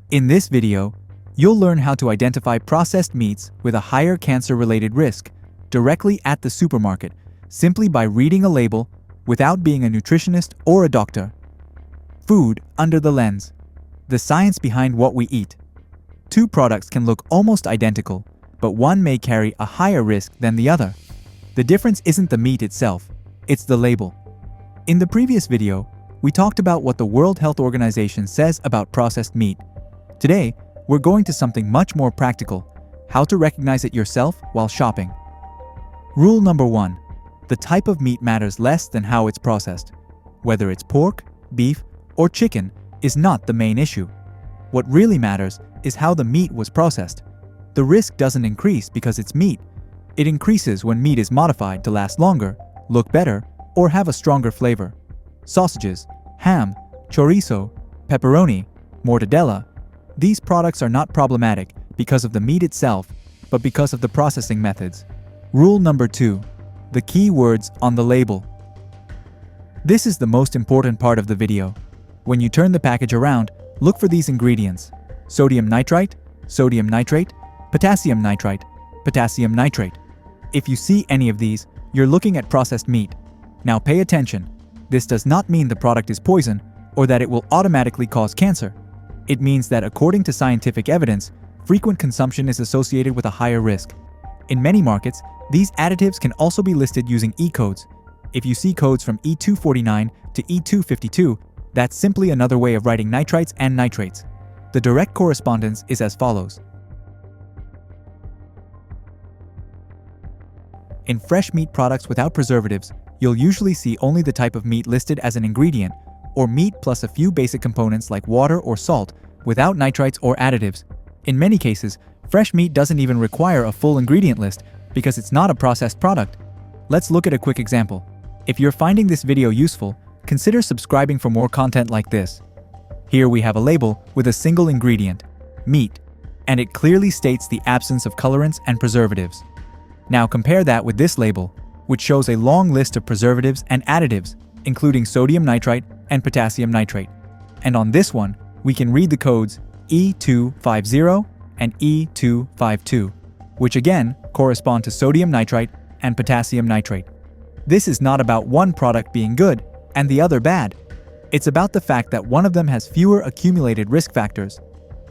In this video, you'll learn how to identify processed meats with a higher cancer-related risk directly at the supermarket, simply by reading a label without being a nutritionist or a doctor. Food under the lens. The science behind what we eat. Two products can look almost identical, but one may carry a higher risk than the other. The difference isn't the meat itself, it's the label. In the previous video, we talked about what the World Health Organization says about processed meat. Today, we're going to something much more practical: how to recognize it yourself while shopping. Rule number 1. The type of meat matters less than how it's processed. Whether it's pork, beef, or chicken is not the main issue. What really matters is how the meat was processed. The risk doesn't increase because it's meat. It increases when meat is modified to last longer, look better, or have a stronger flavor. Sausages, ham, chorizo, pepperoni, mortadella. These products are not problematic because of the meat itself, but because of the processing methods. Rule number 2. The key words on the label. This is the most important part of the video. When you turn the package around, look for these ingredients: sodium nitrite, sodium nitrate, potassium nitrite, potassium nitrate. If you see any of these, you're looking at processed meat. Now pay attention. This does not mean the product is poison or that it will automatically cause cancer. It means that according to scientific evidence, frequent consumption is associated with a higher risk. In many markets, these additives can also be listed using E-codes. If you see codes from E249 to E252, that's simply another way of writing nitrites and nitrates. The direct correspondence is as follows. In fresh meat products without preservatives, you'll usually see only the type of meat listed as an ingredient, or meat plus a few basic components like water or salt, without nitrites or additives. In many cases, fresh meat doesn't even require a full ingredient list because it's not a processed product. Let's look at a quick example. If you're finding this video useful, consider subscribing for more content like this. Here we have a label with a single ingredient, meat, and it clearly states the absence of colorants and preservatives. Now compare that with this label, which shows a long list of preservatives and additives, including sodium nitrite and potassium nitrate. And on this one, we can read the codes E250 and E252, which again correspond to sodium nitrite and potassium nitrate. This is not about one product being good and the other bad. It's about the fact that one of them has fewer accumulated risk factors.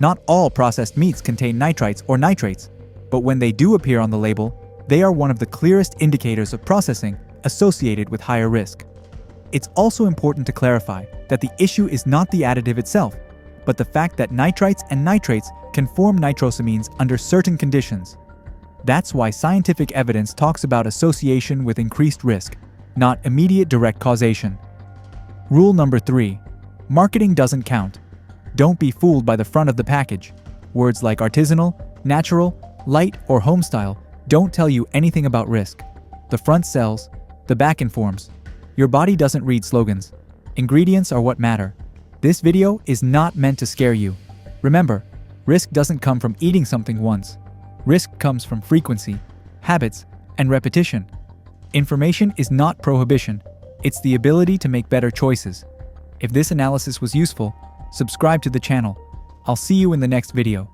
Not all processed meats contain nitrites or nitrates, but when they do appear on the label, they are one of the clearest indicators of processing associated with higher risk. It's also important to clarify that the issue is not the additive itself, but the fact that nitrites and nitrates can form nitrosamines under certain conditions. That's why scientific evidence talks about association with increased risk, not immediate direct causation. Rule number 3. Marketing doesn't count. Don't be fooled by the front of the package. Words like artisanal, natural, light, or homestyle don't tell you anything about risk. The front sells, the back informs. Your body doesn't read slogans. Ingredients are what matter. This video is not meant to scare you. Remember, risk doesn't come from eating something once. Risk comes from frequency, habits, and repetition. Information is not prohibition. It's the ability to make better choices. If this analysis was useful, subscribe to the channel. I'll see you in the next video.